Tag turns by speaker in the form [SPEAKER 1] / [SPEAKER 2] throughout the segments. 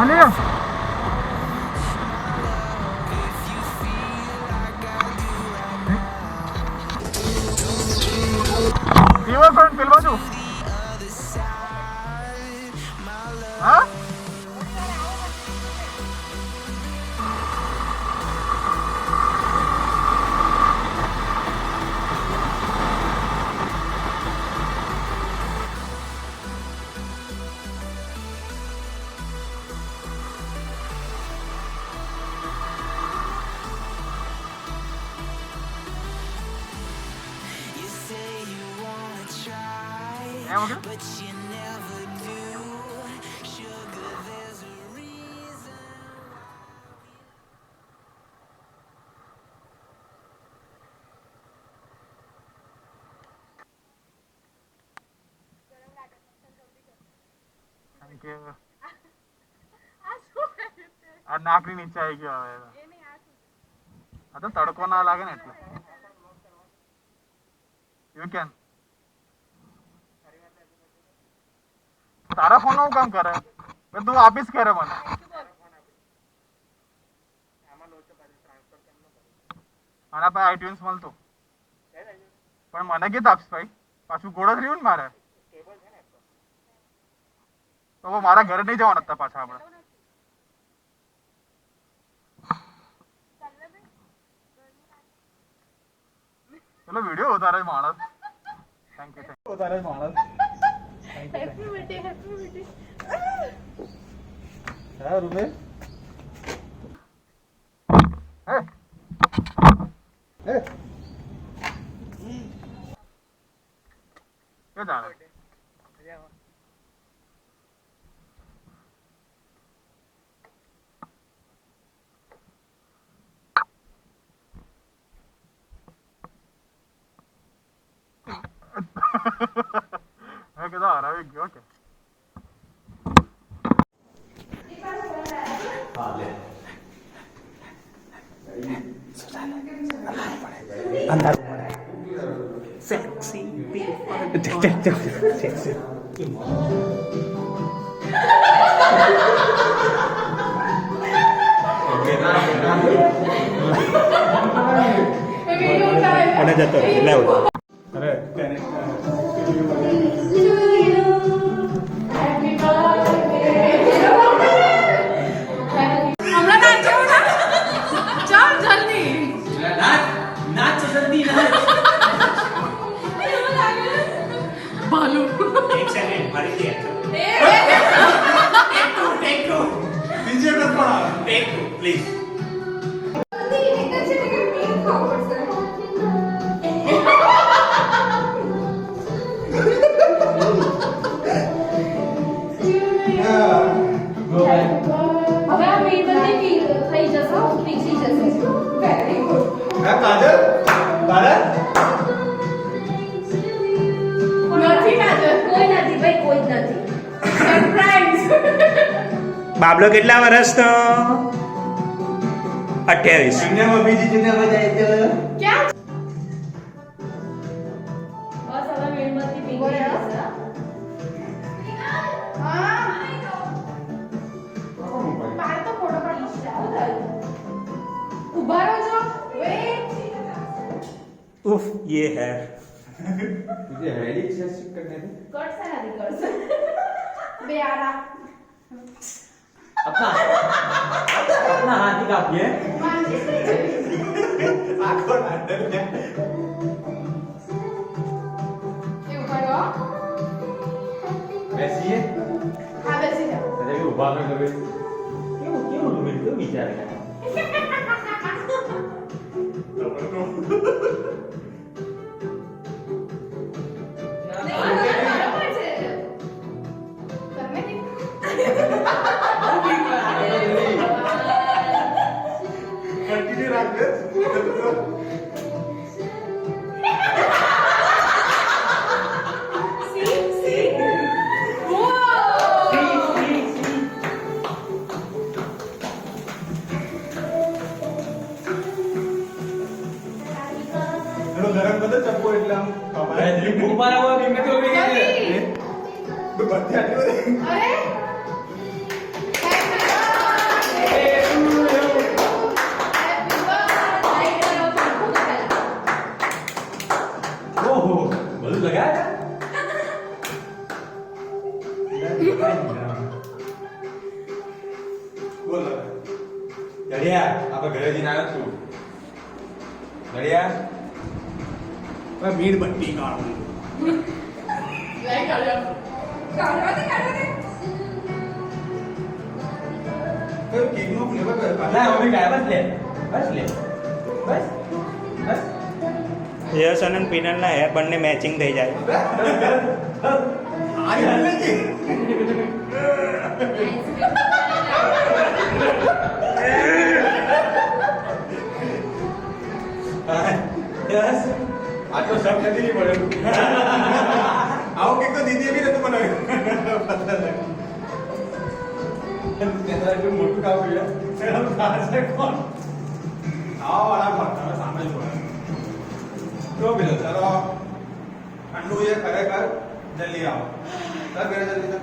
[SPEAKER 1] Valeu! Viva con el baño. ¿Ah? આ નાકની નીચે આવી ગયો હવે આ તો તડકો ના લાગે ને એટલે યુ કેન તારા ફોન નું કામ કરે તું આપીશ કરે મને મારા પાસે આઈટ્યુન્સ મળતું પણ મને કીધું આપીશ ભાઈ પાછું ગોળો રહ્યું ને મારે તો મારા ઘરે નહીં જવાના હતા પાછા આપણે ચલો વિડિયો ઉતારે માણસ થેન્ક યુ ઉતારે માણસ હેપી બર્થડે હા રૂબે હે હે કે જાણે मैं कहता आ रहा है क्यों क्या
[SPEAKER 2] अंदर sexy sexy mana jatuh lewat अरे
[SPEAKER 3] हमरा नाचो ना चल जल्दी
[SPEAKER 2] नाच जल्दी ना
[SPEAKER 3] बालू
[SPEAKER 2] एक सेकंड मारी दिया टेक टू
[SPEAKER 1] नीचे मत पड़ा
[SPEAKER 2] take to please
[SPEAKER 1] Kajal Kajal
[SPEAKER 2] બાબલો કેટલા વર્ષનો 28
[SPEAKER 1] એમને બીજી ચીને બજાય તો
[SPEAKER 3] ક્યાં બસ હવે મીણબત્તી પીગળી જશે હા પાર તો ફોટો પાડીશ આવું થાય ઊભા રહો વેટ
[SPEAKER 2] उफ ये है
[SPEAKER 1] तुझे हेडिंग सेट करने थे
[SPEAKER 3] कट से नहीं कर से बेयारा
[SPEAKER 2] अपना हाथ ही काटिए
[SPEAKER 3] मानसिस नहीं
[SPEAKER 1] आंखों अंदर क्या
[SPEAKER 3] ये ऊपर हो
[SPEAKER 1] वैसी है
[SPEAKER 3] हाँ वैसे जाओ
[SPEAKER 1] अच्छा ये ऊपर में लगे
[SPEAKER 2] क्यों क्यों मेरे को विचार है
[SPEAKER 1] कंटिन्यू रख गरम कर दो चप्पू એટલે આમ કપાય ભૂખ મારા હોય કિંમત ઓલી ગઈ છે તો બધી આટલી બધી
[SPEAKER 3] અરે
[SPEAKER 1] ઘરેથી ના છું લડિયા મીણબત્તી કાઢો
[SPEAKER 3] લાઈ કાઢો કાઢવા દે
[SPEAKER 1] કયો કેકનો ફ્લેવર કયો
[SPEAKER 2] ના મમ્મી કાય બસ લે બસ
[SPEAKER 4] યશ અને પિનલના હેર બંને મેચિંગ થઈ જાય
[SPEAKER 1] આ એટલે કે
[SPEAKER 2] યસ
[SPEAKER 1] આ તો શબ્દ નથી નહીં પડે આવો કેક તો દીદીએ બી નતું બનાવ્યું મોટું કામ કર્યું કોણ આવો બરાબર તમે સામે જ બોલો તો પેલો ચલો ઠંડુ છે ખરેખર જલ્દી આવો સર ઘરે જલ્દી સર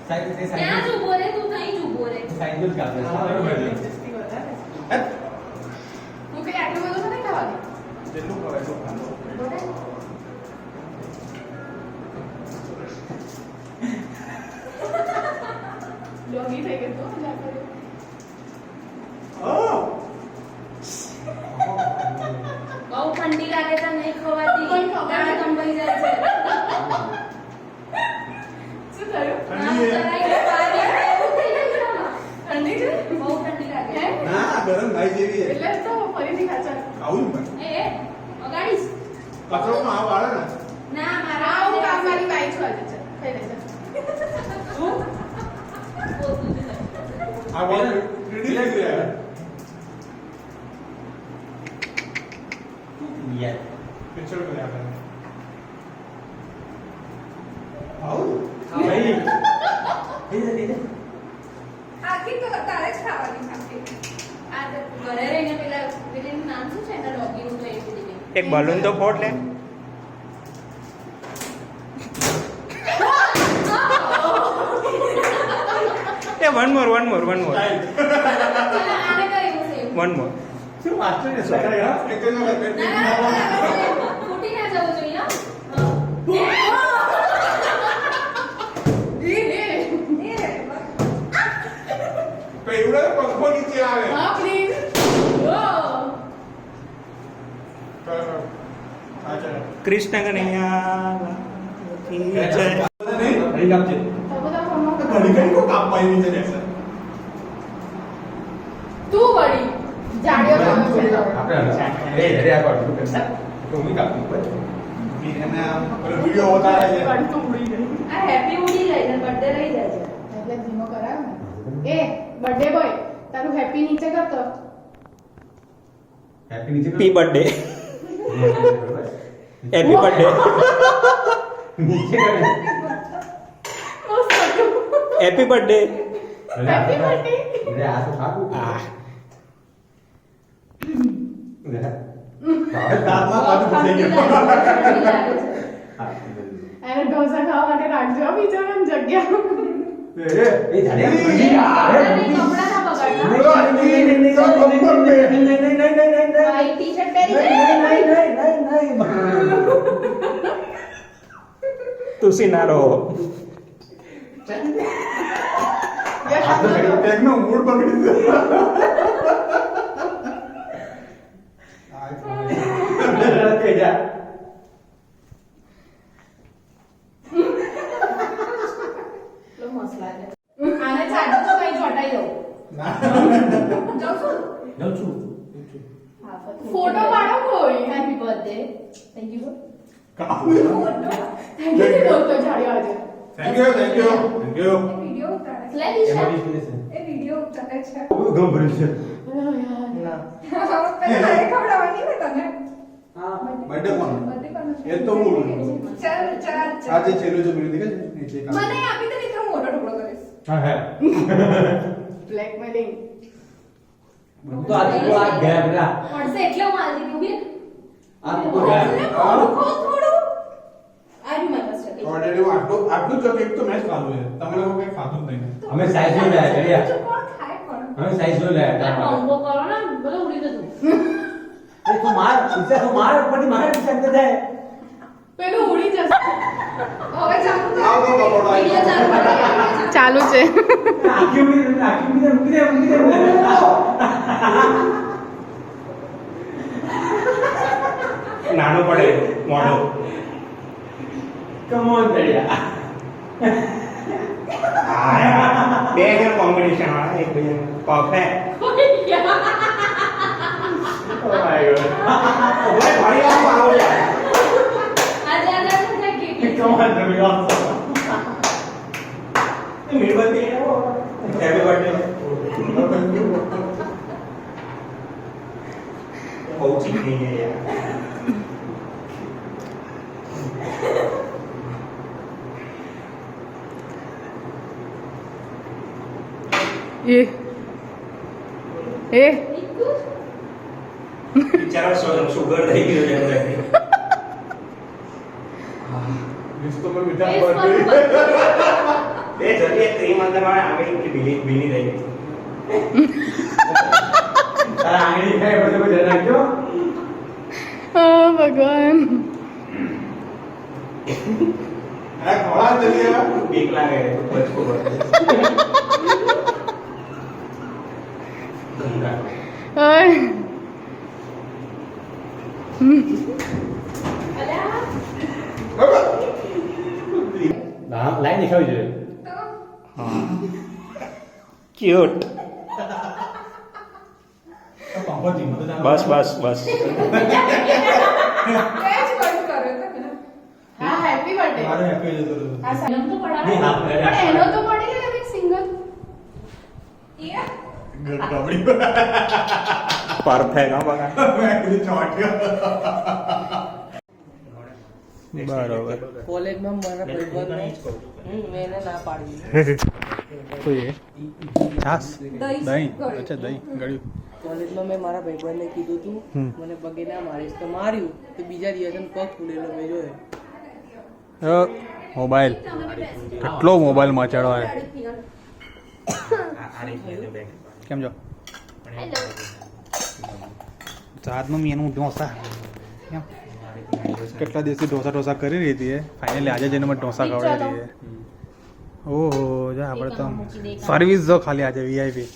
[SPEAKER 2] સાઈડ તે
[SPEAKER 5] ત્યાં જ
[SPEAKER 2] સાઈડ
[SPEAKER 5] ઊભો રે, તું ત્યાં જ ઊભો રે.
[SPEAKER 2] સાઈડ જ કાપે
[SPEAKER 3] હું કઈ આટલું બધું નથી ખાવાનું
[SPEAKER 1] જેટલું ખવાય એટલું ખાવાનું
[SPEAKER 3] લોગી થઈ ગઈ તો મજા કર્યો
[SPEAKER 5] બહુ ઠંડી લાગે છે નહીં ખવાતી.
[SPEAKER 3] કોઈ ખવાય.
[SPEAKER 5] દાણા કંપાઈ જાય છે.
[SPEAKER 3] શું થયું
[SPEAKER 1] ઠંડી છે.
[SPEAKER 5] આમ કરાય તો પાણી આવે એવું થઈ જાય છે આમાં.
[SPEAKER 3] ઠંડી છે
[SPEAKER 5] બહુ ઠંડી લાગે.
[SPEAKER 3] હે?
[SPEAKER 1] ના ગરમ ભાઈ જેવી છે
[SPEAKER 3] એટલે જ તો ફરીથી ખાચા
[SPEAKER 1] આવું જ પણ
[SPEAKER 5] એ, વગાડીશ.
[SPEAKER 1] કચરો પણ આવો આવે ને
[SPEAKER 5] ના,
[SPEAKER 3] હા
[SPEAKER 5] મારા
[SPEAKER 3] હું
[SPEAKER 5] હાથે
[SPEAKER 3] કામ મારી બાઈ છું આજે ખાઈ લેજે
[SPEAKER 5] શું? પોતું જ છે.
[SPEAKER 1] આ બોલ રેડી થઈ ગયા
[SPEAKER 2] યાર
[SPEAKER 1] પિક્ચર કરી આપણે આવું
[SPEAKER 2] ભાઈ એ
[SPEAKER 3] આખી તો તારે જ ખાવાની આખી
[SPEAKER 5] આ તો ઘરે રહીને પેલા પેલીનું નામ શું છે એના ડોગીનું તો એ બધી ગઈ.
[SPEAKER 4] એક બલૂન તો ફોડ લે એ વન મોર
[SPEAKER 5] ચાલો, આને કર્યું છે એવું.
[SPEAKER 4] વન મોર
[SPEAKER 2] શું માસ્ટર ને સોકરા
[SPEAKER 1] પિક્ચર નો
[SPEAKER 5] ના, ના, ફૂટી ના જવું જોઈએ હો.
[SPEAKER 1] પેવડે પંખો નીચે આવે
[SPEAKER 3] હા પ્લીઝ ઓ
[SPEAKER 1] હા ચાલો
[SPEAKER 4] કૃષ્ણ કનૈયા કી જય
[SPEAKER 2] ભાઈ કાપજે
[SPEAKER 3] તો બધા ફોનમાં
[SPEAKER 1] ઘડી ઘડી કો કાપવાય નીચે રહેશે
[SPEAKER 3] તું વળી જાડ્યો કામ છે તો.
[SPEAKER 2] આપણે એ અરે આ પાડું કરતા તો હું કાપું પર
[SPEAKER 1] એને વિડિયો ઉતારે છે
[SPEAKER 3] કંટુ ઉડી ગઈ
[SPEAKER 5] આ હેપી ઉડી જાય છે, બર્થડે રહી જાય છે.
[SPEAKER 3] એટલે ધીમો કરાયો ને એ બર્થડે બોય તારું હેપી નીચે કરતો
[SPEAKER 2] હેપી નીચે
[SPEAKER 4] પી બર્થડે હેપી બર્થડે
[SPEAKER 2] નીચે કરે
[SPEAKER 3] મસ્ત હતું
[SPEAKER 4] હેપી બર્થડે
[SPEAKER 3] Happy birthday.
[SPEAKER 2] અરે આ તો ખાવું
[SPEAKER 4] આ
[SPEAKER 1] દાંતમાં કાઢું થઈ ગયું
[SPEAKER 5] ઠંડી લાગે છે.
[SPEAKER 3] એને ઢોસા ખાવા માટે રાખજો બિચારાને જગ્યા
[SPEAKER 2] એ જાડે
[SPEAKER 5] કપડાં ના બગાડતા. વ્હાઈટ ટી-શર્ટ પહેરી છે.
[SPEAKER 4] તુસી ના રહો
[SPEAKER 1] ટેકનો મૂડ પકડી દીધો
[SPEAKER 5] એટલો મસ્ત લાગે. આને ચાટો તો કઈ ચોંટાઈ દઉં. જાઉં છું? હા,
[SPEAKER 3] ફોટો પાડો કોઈ
[SPEAKER 5] happy birthday. Thank you.
[SPEAKER 3] Thank you doctor જાડ્યો આજે
[SPEAKER 1] thank you thank you thank you
[SPEAKER 3] video ઉતારે
[SPEAKER 5] લે દિશા.
[SPEAKER 3] એ વિડિયો ઉતારે છે
[SPEAKER 1] પહેલા એ
[SPEAKER 3] ખવડાવવાની ને તને
[SPEAKER 1] બર્થડે કોણ
[SPEAKER 3] બર્થડે કોનો છે?
[SPEAKER 1] એ તો હું
[SPEAKER 3] ચાલ ચાલ
[SPEAKER 1] આજે છેલ્લું જો મેળવી દેખે નીચે કામ
[SPEAKER 3] મને આપી દે નહીં તો હું મોટો ટુકડો કરીશ
[SPEAKER 2] હા હે
[SPEAKER 3] બ્લેકમેલિંગ
[SPEAKER 2] તો આ તો આ ગયા બેટા
[SPEAKER 5] પડશે એટલે હું હાલતી હતી. ઊભી રહે.
[SPEAKER 2] આ તો ગયા
[SPEAKER 3] થોડું
[SPEAKER 5] આ રહ્યું મારી પાસે.
[SPEAKER 1] ઓલરેડી આટલું જ કેક તો મેં જ ખાધું છે તમે લોકો કઈ ખાધું જ નહીં
[SPEAKER 2] અમે સાઈઝ નો લાયા કર્યા
[SPEAKER 3] કોણ ખાય કોણ
[SPEAKER 2] અમે સાઈઝ નો
[SPEAKER 5] આ
[SPEAKER 2] લાયા
[SPEAKER 5] કોમ્બો કરો ને બધું ઉડી જતું.
[SPEAKER 2] એ તું માર ઈચ્છા તું માર ઉપરથી મારે ઈચ્છા ન થાય
[SPEAKER 3] પેલું ઉડી જશે હવે ચાલુ કર.
[SPEAKER 1] આવો પકોડા.
[SPEAKER 3] વિડિયો ચાલુ કરી. ચાલુ છે
[SPEAKER 2] આખી મૂકી દે.
[SPEAKER 4] નાનો પડે મોઢો.
[SPEAKER 2] કમ ઓન તળિયા.
[SPEAKER 4] બે જણ કોમ્બિનેશન વાળા એકબીજાને પરફેક્ટ.
[SPEAKER 2] Oh my God.
[SPEAKER 4] ઓય ભાઈ આવો યાર.
[SPEAKER 3] આજે આના સાથે કેટલી
[SPEAKER 2] કમ ઓન તળિયા.
[SPEAKER 4] એ મીણબત્તી આવો. Happy birthday. પહોંચી ગઈ છે યાર.
[SPEAKER 3] એ
[SPEAKER 4] બિચારા સુગર થઈ ગયો છે અંદર.
[SPEAKER 2] રિસ્તો મેં મીઠા
[SPEAKER 3] એ
[SPEAKER 2] પર
[SPEAKER 4] બે જલ્દી ક્રીમ અંદર મારે આંગળી ભીની થઈ ગઈ.
[SPEAKER 2] તારા આંગળી ખાય બધું ધ્યાન રાખજો.
[SPEAKER 3] હા ભગવાન
[SPEAKER 1] અરે ખોળા જલ્દી.
[SPEAKER 4] બીક લાગે બચકો પડે. ગંદા.
[SPEAKER 3] ઓય
[SPEAKER 2] લાઈન દેખાવી જોઈએ.
[SPEAKER 4] ક્યુટ.
[SPEAKER 1] પંખો ધીમો તો ચાલુ.
[SPEAKER 4] બસ બસ બસ.
[SPEAKER 3] હા હેપી બર્થડે
[SPEAKER 1] મારે happy જતો રહ્યો.
[SPEAKER 3] આ સનમ તો પડાવે
[SPEAKER 2] નહીં, હા,
[SPEAKER 3] પણ એનો તો પડી ગયો એક સિંગલ
[SPEAKER 1] ગબડી.
[SPEAKER 4] પરફેક્ટ હા બકા.
[SPEAKER 1] મેં કીધું ચોટ્યો.
[SPEAKER 4] બરોબર.
[SPEAKER 6] કોલેજમાં મારા ભાઈબંધને મેં એને ના પાડી
[SPEAKER 1] છાસ
[SPEAKER 3] દહીં
[SPEAKER 1] અચ્છા દહીં ગળ્યું.
[SPEAKER 6] કોલેજમાં મેં મારા ભાઈબંધને કીધું તું મને પગે ના મારીશ તો માર્યું તો બીજા દિવસે પગ ફૂલેલો મેં જોયો.
[SPEAKER 1] મોબાઈલ કેટલો મોબાઈલ મચાડો હોય. કેમ છો સાતમાં મેનું ઢોસા કેમ કેટલા દિવસથી ઢોસા કરી રહી હતી ફાઇનલી આજે જઈને મને ઢોસા ખવડાવી રહી છે. ઓહો જો આપણે તો સર્વિસ જો ખાલી આજે વીઆઈપી.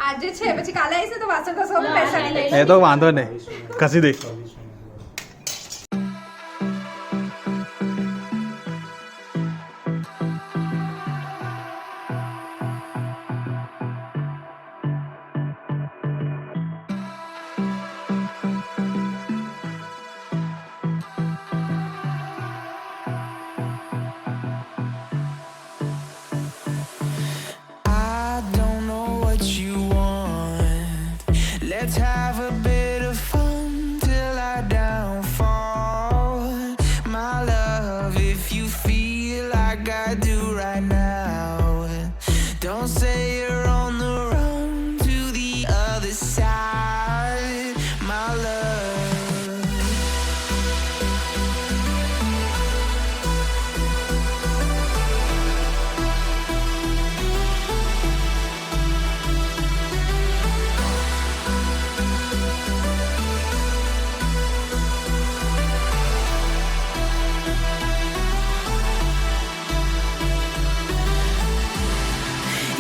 [SPEAKER 3] આજે છે પછી કાલે આવીશે તો વાસણ ઘસવા પૈસા નહીં લઈ
[SPEAKER 1] એ તો વાંધો નહીં ઘસી દઈશ.
[SPEAKER 7] I don't know what you want. Let's have a bit of fun till I downfall. My love, if you feel like I do right now, don't say you're on the run to the other side. My love.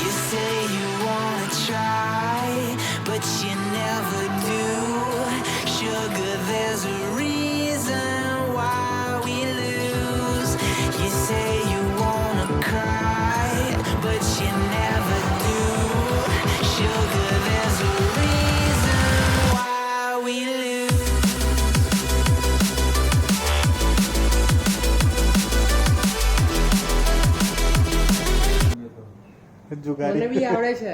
[SPEAKER 7] You say you wanna try, but you never do. Sugar, there's a reason why we lose. You say you wanna cry, but you never do. Sugar, there's a reason why we lose.
[SPEAKER 6] મને બી આવડે છે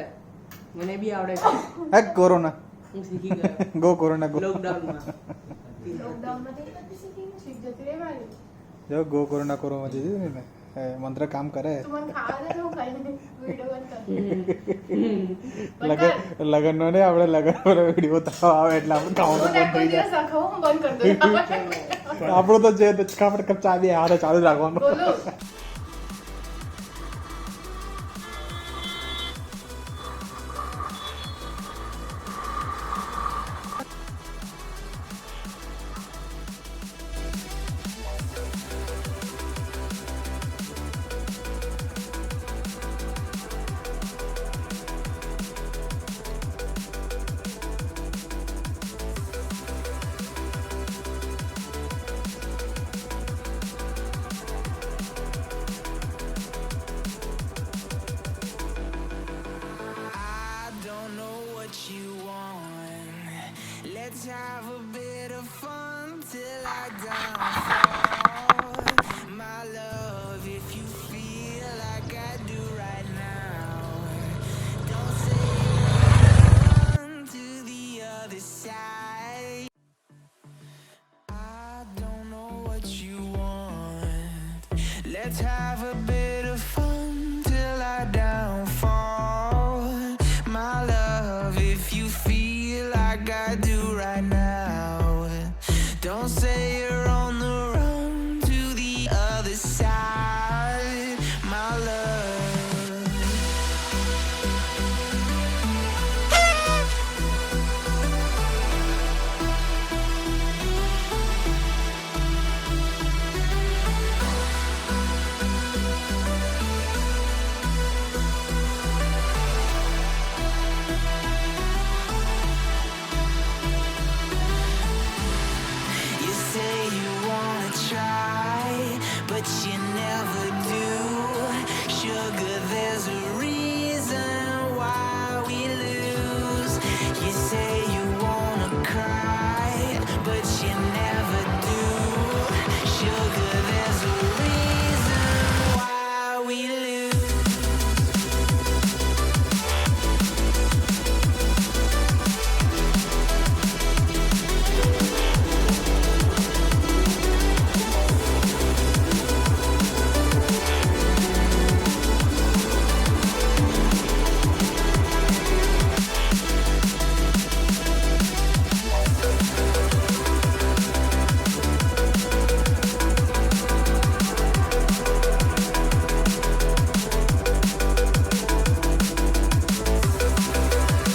[SPEAKER 6] મને બી આવડે છે
[SPEAKER 1] hack corona
[SPEAKER 6] હું શીખી ગયો
[SPEAKER 1] go corona go
[SPEAKER 6] લોકડાઉનમાં
[SPEAKER 1] જો ગો કોરોના કોરોના દીધી ને મંત્ર કામ કરે. લગન નો ને આપણે લગન વિડીયો આવે એટલે આપણે ખાવાનું બંધ થઈ જાય. આપણું તો જે આપણે ચાલી હારે ચાલુ રાખવાનું.
[SPEAKER 7] Let's have a bit of fun till I downfall. My love, if you feel like I do right now, don't say you're